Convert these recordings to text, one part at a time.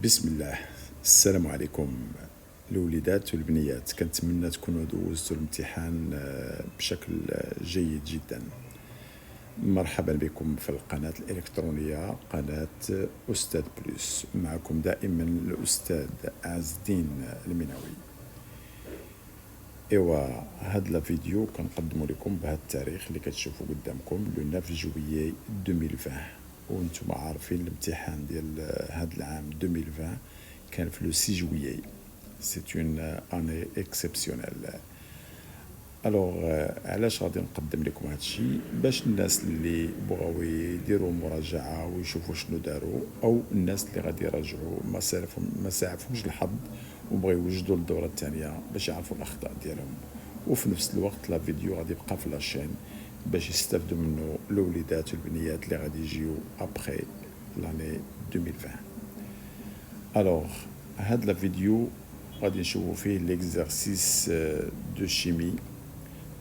بسم الله. السلام عليكم الوليدات والبنيات، كنتمنى تكونوا دوزتوا الامتحان بشكل جيد جدا. مرحبا بكم في القناة الإلكترونية قناة أستاذ بلوس، معكم دائما الأستاذ عز الدين المناوي. ايوا هاد لا فيديو كنقدمو لكم بهاد التاريخ اللي كتشوفوا قدامكم لو 9 جويي 2020، وانتم عارفين الامتحان ديال هاد العام 2020 كان في لو 6 جويي. سي اون اني اكسبسيونيل. الوغ علاش غادي نقدم لكم هادشي؟ باش الناس اللي بغاو يديروا مراجعه ويشوفوا شنو داروا، او الناس اللي غادي يراجعوا ما ساعفهمش الحظ وبغاو يوجدوا الدوره الثانيه باش يعرفوا الاخطاء ديالهم. وفي نفس الوقت لا فيديو غادي يبقى في لاشين باش يستافدوا منه الوليدات والبنيات اللي غادي يجيو ابخي لاني 2020. الوغ هاد لا فيديو غادي نشوفوا فيه l'exercice de chimie,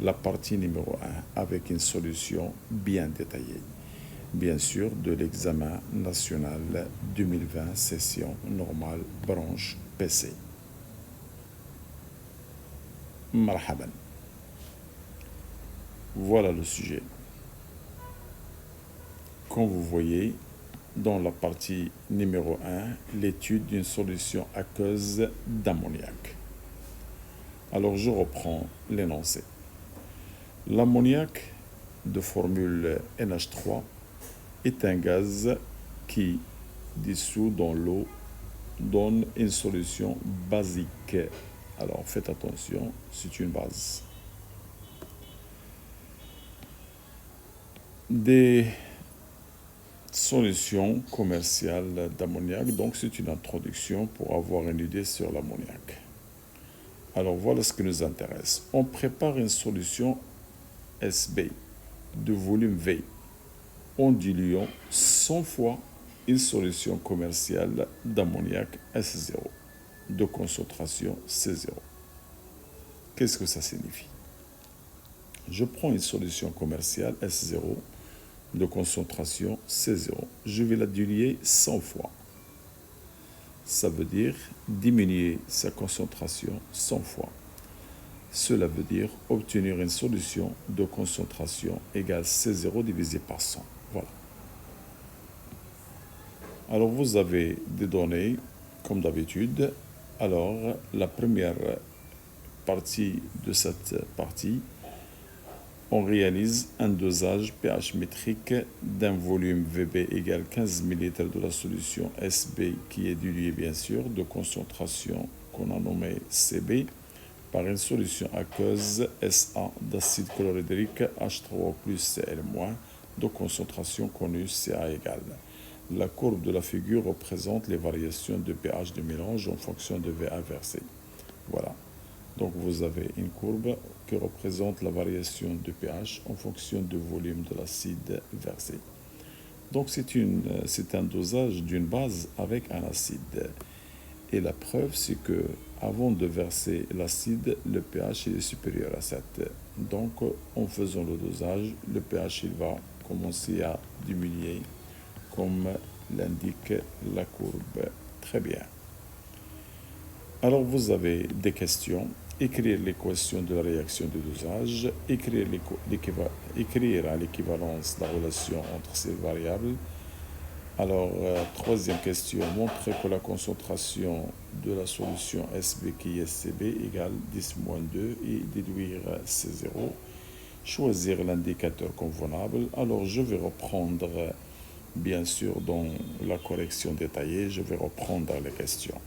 la partie numéro 1 avec une solution bien détaillée, bien sûr de l'examen national 2020 session normale branche PC. Marhaban. Voilà le sujet. Comme vous voyez, dans la partie numéro 1, l'étude d'une solution aqueuse d'ammoniac. Alors je reprends l'énoncé. L'ammoniac de formule NH3 est un gaz qui, dissous dans l'eau, donne une solution basique. Alors faites attention, c'est une base. Des solutions commerciales d'ammoniac, donc c'est une introduction pour avoir une idée sur l'ammoniac. Alors voilà ce qui nous intéresse. On prépare une solution SB de volume V en diluant 100 fois une solution commerciale d'ammoniac S0 de concentration C0. Qu'est-ce que ça signifie? Je prends une solution commerciale S0 de concentration C0. Je vais la diluer 100 fois. Ça veut dire diminuer sa concentration 100 fois. Cela veut dire obtenir une solution de concentration égale C0 divisé par 100. Voilà. Alors vous avez des données comme d'habitude. Alors la première partie de cette partie, on réalise un dosage pH métrique d'un volume VB égale 15 ml de la solution SB qui est diluée bien sûr de concentration qu'on a nommée CB par une solution aqueuse SA d'acide chlorhydrique H3O plus Cl- de concentration connue Ca égale. La courbe de la figure représente les variations de pH du mélange en fonction de V inversé. Voilà. Donc vous avez une courbe qui représente la variation de pH en fonction du volume de l'acide versé. Donc c'est un dosage d'une base avec un acide. Et la preuve, c'est que avant de verser l'acide, le pH est supérieur à 7. Donc en faisant le dosage, le pH il va commencer à diminuer comme l'indique la courbe. Très bien. Alors vous avez des questions. Écrire l'équation de la réaction de dosage, écrire à l'équivalence la relation entre ces variables. Alors, troisième question, montrer que la concentration de la solution SB qui est CB égale 10-2 et déduire C0. Choisir l'indicateur convenable. Alors, je vais reprendre, bien sûr, dans la correction détaillée, je vais reprendre les questions.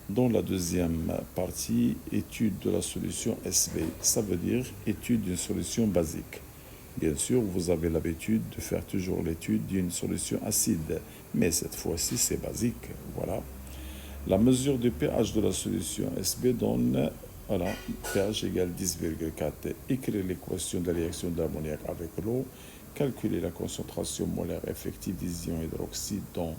Dans la deuxième partie, étude de la solution SB, ça veut dire étude d'une solution basique. Bien sûr, vous avez l'habitude de faire toujours l'étude d'une solution acide, mais cette fois-ci, c'est basique. Voilà. La mesure du pH de la solution SB donne, voilà, pH égale 10,4. Écrire l'équation de la réaction d'ammoniac avec l'eau, calculer la concentration molaire effective d'ion hydroxyde dans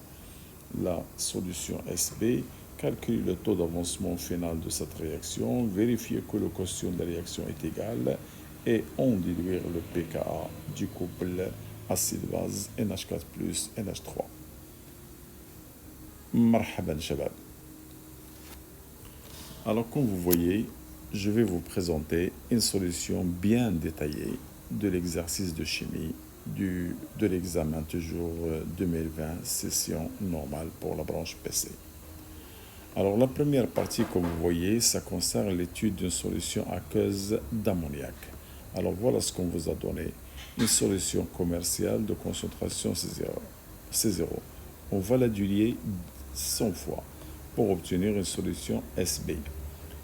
la solution SB, calculer le taux d'avancement final de cette réaction, vérifier que le quotient de la réaction est égal et en diluer le pKa du couple acide-base NH4 plus NH3. Marhaban shabab. Alors comme vous voyez, je vais vous présenter une solution bien détaillée de l'exercice de chimie de l'examen toujours 2020, session normale pour la branche PC. Alors la première partie, comme vous voyez, ça concerne l'étude d'une solution aqueuse d'ammoniac. Alors voilà ce qu'on vous a donné. Une solution commerciale de concentration C0. On va la diluer 100 fois pour obtenir une solution SB.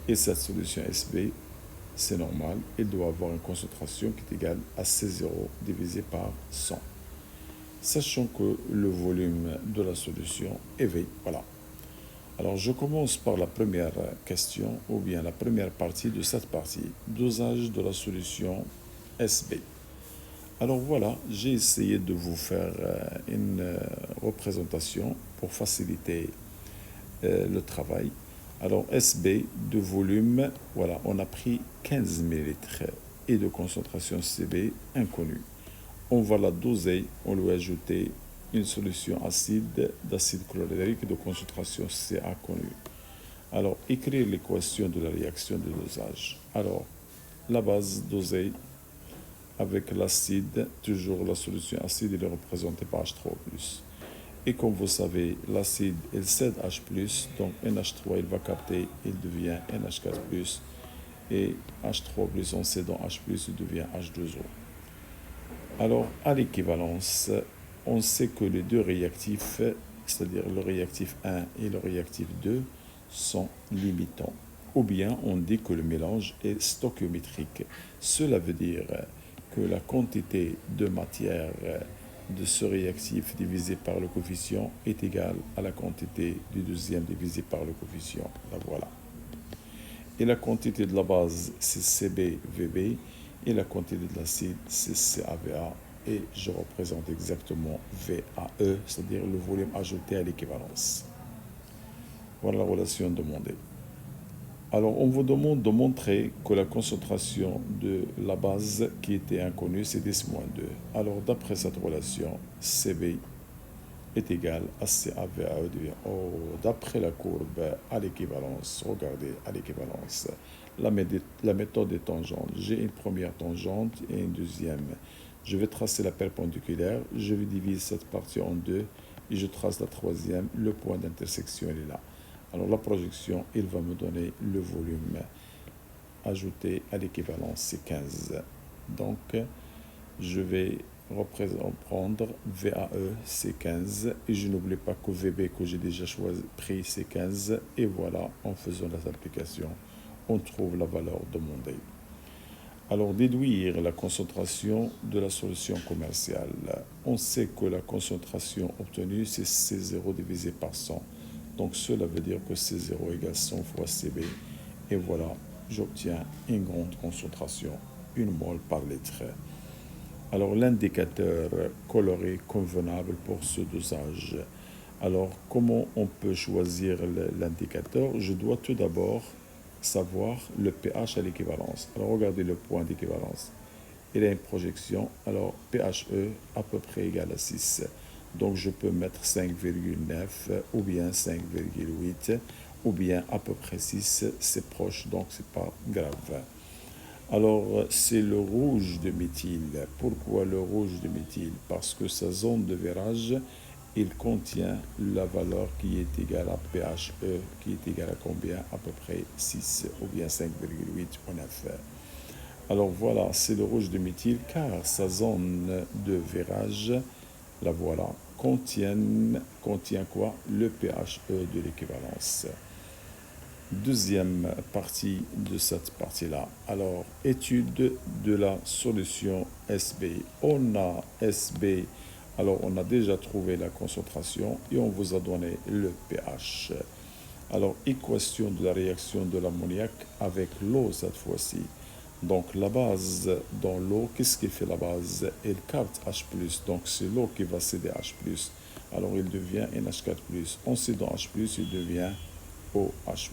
Et cette solution SB, c'est normal, elle doit avoir une concentration qui est égale à C0 divisé par 100. Sachant que le volume de la solution est V. Voilà. Alors je commence par la première question, ou bien la première partie de cette partie, dosage de la solution SB. Alors voilà, j'ai essayé de vous faire une représentation pour faciliter le travail. Alors SB de volume, voilà, on a pris 15 ml et de concentration CB inconnue. On va la doser, on lui a ajouté une solution d'acide chlorhydrique de concentration Ca connue. Alors écrire l'équation de la réaction de dosage. Alors la base dosée avec l'acide, toujours la solution acide, elle est représentée par H3+. Et comme vous savez, l'acide, il cède H+, donc NH3, il va capter, il devient NH4+, et H3+, en cédant H+, il devient H2O. Alors, à l'équivalence, on sait que les deux réactifs, c'est-à-dire le réactif 1 et le réactif 2, sont limitants. Ou bien, on dit que le mélange est stoichiométrique. Cela veut dire que la quantité de matière de ce réactif divisé par le coefficient est égale à la quantité du deuxième divisé par le coefficient. La voilà. Et la quantité de la base, c'est CbVb, et la quantité de l'acide, c'est CaVa. Et je représente exactement VAE, c'est-à-dire le volume ajouté à l'équivalence. Voilà la relation demandée. Alors, on vous demande de montrer que la concentration de la base qui était inconnue, c'est 10-2. Alors, d'après cette relation, Cb est égal à CaVaE. D'après la courbe à l'équivalence, regardez, à l'équivalence, la méthode des tangentes. J'ai une première tangente et une deuxième. Je vais tracer la perpendiculaire, je vais diviser cette partie en deux et je trace la troisième. Le point d'intersection, il est là. Alors la projection, il va me donner le volume ajouté à l'équivalence, c'est 15. Donc, je vais prendre VAE, c'est 15. Et je n'oublie pas que VB, que j'ai déjà pris, c'est 15. Et voilà, en faisant les applications, on trouve la valeur demandée. Alors, déduire la concentration de la solution commerciale. On sait que la concentration obtenue, c'est C0 divisé par 100. Donc, cela veut dire que C0 égale 100 fois Cb. Et voilà, j'obtiens une grande concentration, 1 mol par litre. Alors, l'indicateur coloré convenable pour ce dosage. Alors, comment on peut choisir l'indicateur? Je dois tout d'abord savoir le pH à l'équivalence. Alors, regardez le point d'équivalence. Il a une projection. Alors, pHe à peu près égal à 6. Donc, je peux mettre 5,9 ou bien 5,8 ou bien à peu près 6. C'est proche, donc c'est pas grave. Alors, c'est le rouge de méthyle. Pourquoi le rouge de méthyle? Parce que sa zone de virage, il contient la valeur qui est égale à pHe, qui est égale à combien? À peu près 6 ou bien 5,8 ou 9. Alors voilà, c'est le rouge de méthyle car sa zone de virage, la voilà, contient quoi? Le pHe de l'équivalence. Deuxième partie de cette partie-là. Alors, étude de la solution SB. On a SB, alors on a déjà trouvé la concentration et on vous a donné le pH. Alors, équation de la réaction de l'ammoniac avec l'eau cette fois-ci. Donc, la base dans l'eau, qu'est-ce qui fait la base? Elle capte H+, donc c'est l'eau qui va céder H+. Alors, il devient NH4+. En cédant H+, il devient OH-.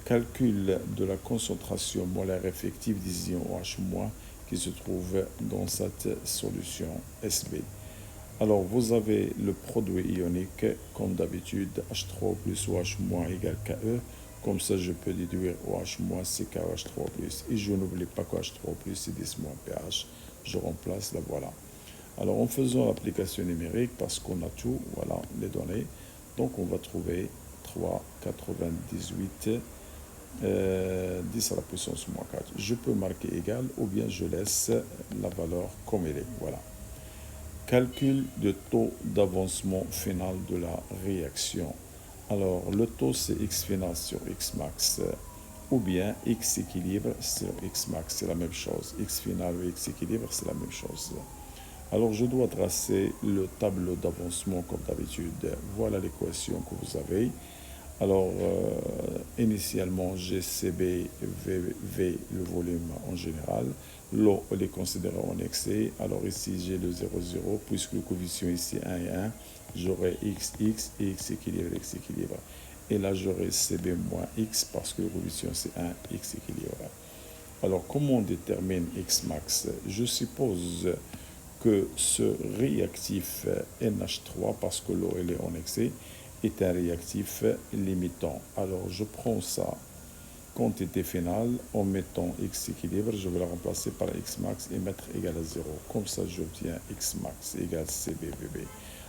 Calcul de la concentration molaire effective des ions OH- qui se trouve dans cette solution SB. Alors, vous avez le produit ionique, comme d'habitude, H3 plus OH moins égale KE. Comme ça, je peux déduire OH moins c'est KOH3 plus. Et je n'oublie pas que H3 plus c'est 10 moins pH. Je remplace, la voilà. Alors, en faisant l'application numérique, parce qu'on a tout, voilà, les données, donc on va trouver 3,98 10 à la puissance moins 4. Je peux marquer égal ou bien je laisse la valeur comme elle est. Voilà. Calcul de taux d'avancement final de la réaction. Alors, le taux, c'est X final sur X max ou bien X équilibre sur X max, c'est la même chose. X final ou X équilibre, c'est la même chose. Alors, je dois tracer le tableau d'avancement comme d'habitude. Voilà l'équation que vous avez. Alors, initialement, GCB, V, le volume en général. L'eau, on est considéré en excès. Alors ici, j'ai le 0, 0. Puisque le coefficient ici 1 et 1, j'aurai X, X et X équilibre, X équilibre. Et là, j'aurai CB moins X parce que le coefficient c'est 1, X équilibre. Alors, comment on détermine X max? Je suppose que ce réactif NH3, parce que l'eau elle est en excès, est un réactif limitant. Alors je prends ça, quantité finale, en mettant X équilibre, je vais la remplacer par X max et mettre égal à 0. Comme ça, j'obtiens X max égale CBVB.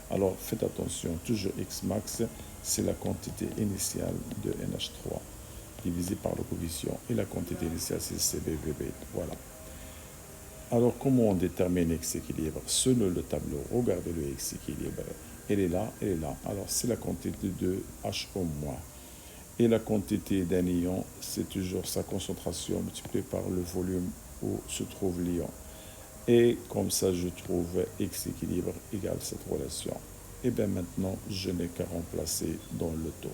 Alors faites attention, toujours X max, c'est la quantité initiale de NH3 divisé par le coefficient et la quantité initiale c'est CBVB. Voilà. Alors, comment on détermine X équilibre? Selon le tableau, regardez le X équilibre. Elle est là, elle est là. Alors, c'est la quantité de HO-. Et la quantité d'un ion, c'est toujours sa concentration multipliée par le volume où se trouve l'ion. Et comme ça, je trouve X équilibre égale cette relation. Et bien maintenant, je n'ai qu'à remplacer dans le taux.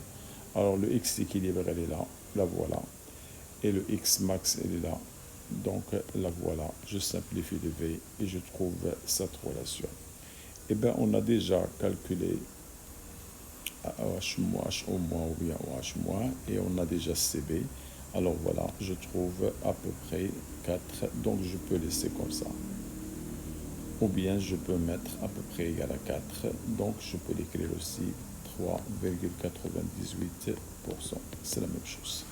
Alors, le X équilibre, elle est là, la voilà. Et le X max, elle est là. Donc, la voilà. Je simplifie le V et je trouve cette relation. Eh bien, on a déjà calculé OH-, HO- ou bien OH-, et on a déjà CB. Alors voilà, je trouve à peu près 4. Donc, je peux laisser comme ça. Ou bien, je peux mettre à peu près égal à 4. Donc, je peux l'écrire aussi 3,98%. C'est la même chose.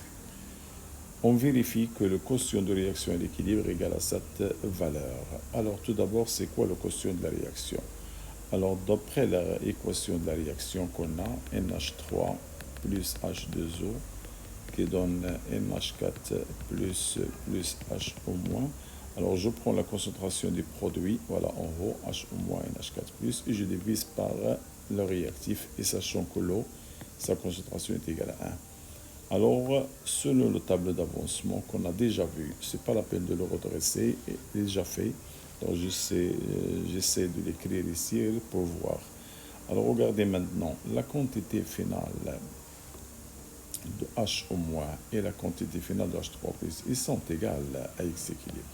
On vérifie que le quotient de réaction et l'équilibre est égal à cette valeur. Alors, tout d'abord, c'est quoi le quotient de la réaction? Alors, d'après l'équation de la réaction qu'on a, NH3 plus H2O, qui donne NH4 plus HO-. Alors, je prends la concentration des produits, voilà, en haut, HO-, NH4 plus, et je divise par le réactif, et sachant que l'eau, sa concentration est égale à 1. Alors, selon le tableau d'avancement qu'on a déjà vu, c'est pas la peine de le redresser, il est déjà fait. Donc, j'essaie de l'écrire ici pour voir. Alors, regardez maintenant, la quantité finale de HO- et la quantité finale de H3+, ils sont égales à X équilibre.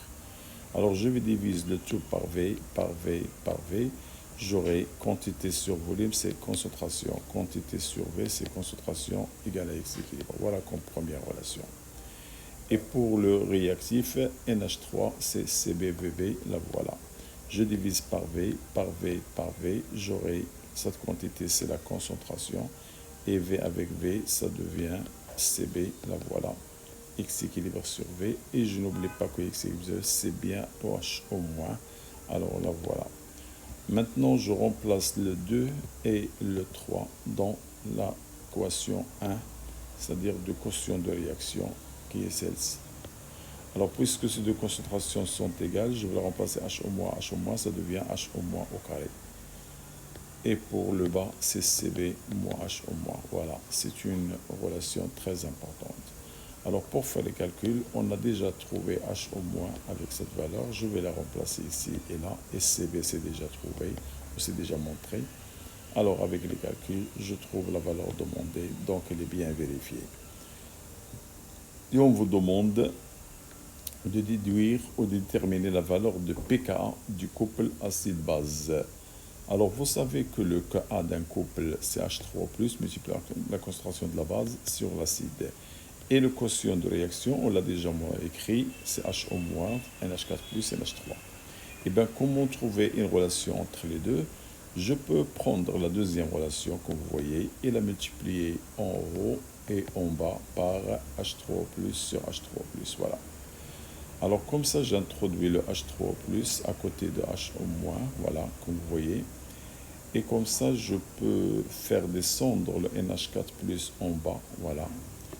Alors, je vais diviser le tout par V, par V, par V. J'aurai quantité sur volume, c'est concentration. Quantité sur V, c'est concentration égale à X équilibre. Voilà comme première relation. Et pour le réactif, NH3, c'est CBVB, la voilà. Je divise par V, par V, par V. J'aurai cette quantité, c'est la concentration. Et V avec V, ça devient CB, la voilà. X équilibre sur V. Et je n'oublie pas que X équilibre, c'est bien OH-. Alors la voilà. Maintenant, je remplace le 2 et le 3 dans la l'équation 1, c'est-à-dire de quotient de réaction, qui est celle-ci. Alors, puisque ces deux concentrations sont égales, je vais la remplacer HO-, HO-, ça devient HO- au carré. Et pour le bas, c'est CB moins HO-. Voilà, c'est une relation très importante. Alors, pour faire les calculs, on a déjà trouvé HO- avec cette valeur. Je vais la remplacer ici et là. Et CB, c'est déjà trouvé, c'est déjà montré. Alors, avec les calculs, je trouve la valeur demandée, donc elle est bien vérifiée. Et on vous demande de déduire ou de déterminer la valeur de pKa du couple acide-base. Alors, vous savez que le Ka d'un couple, c'est H3+, multiplié la concentration de la base sur l'acide. Et le quotient de réaction, on l'a déjà écrit, c'est HO-, NH4+, NH3. Et bien, comment trouver une relation entre les deux? Je peux prendre la deuxième relation, comme vous voyez, et la multiplier en haut et en bas par H3O+ sur H3O+. Voilà. Alors comme ça, j'introduis le H3O+ à côté de HO-, voilà, comme vous voyez. Et comme ça, je peux faire descendre le NH4+ en bas, voilà.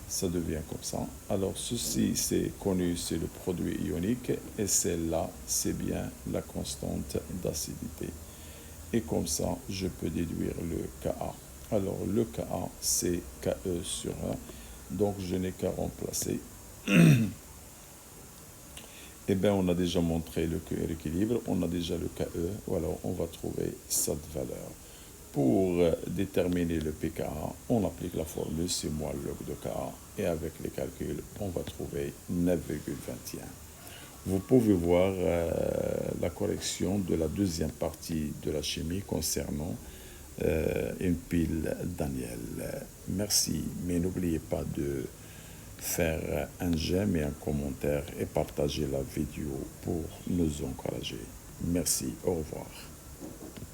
Ça devient comme ça. Alors ceci, c'est connu, c'est le produit ionique, et celle-là, c'est bien la constante d'acidité. Et comme ça, je peux déduire le Ka. Alors le Ka, c'est Ke sur 1, donc je n'ai qu'à remplacer. Eh bien, on a déjà montré le équilibre, on a déjà le Ke, alors on va trouver cette valeur. Pour déterminer le pKa, on applique la formule, c'est moins log de Ka, et avec les calculs, on va trouver 9,21. Vous pouvez voir la correction de la deuxième partie de la chimie concernant une pile Daniel. Merci, mais n'oubliez pas de faire un j'aime et un commentaire et partager la vidéo pour nous encourager. Merci, au revoir.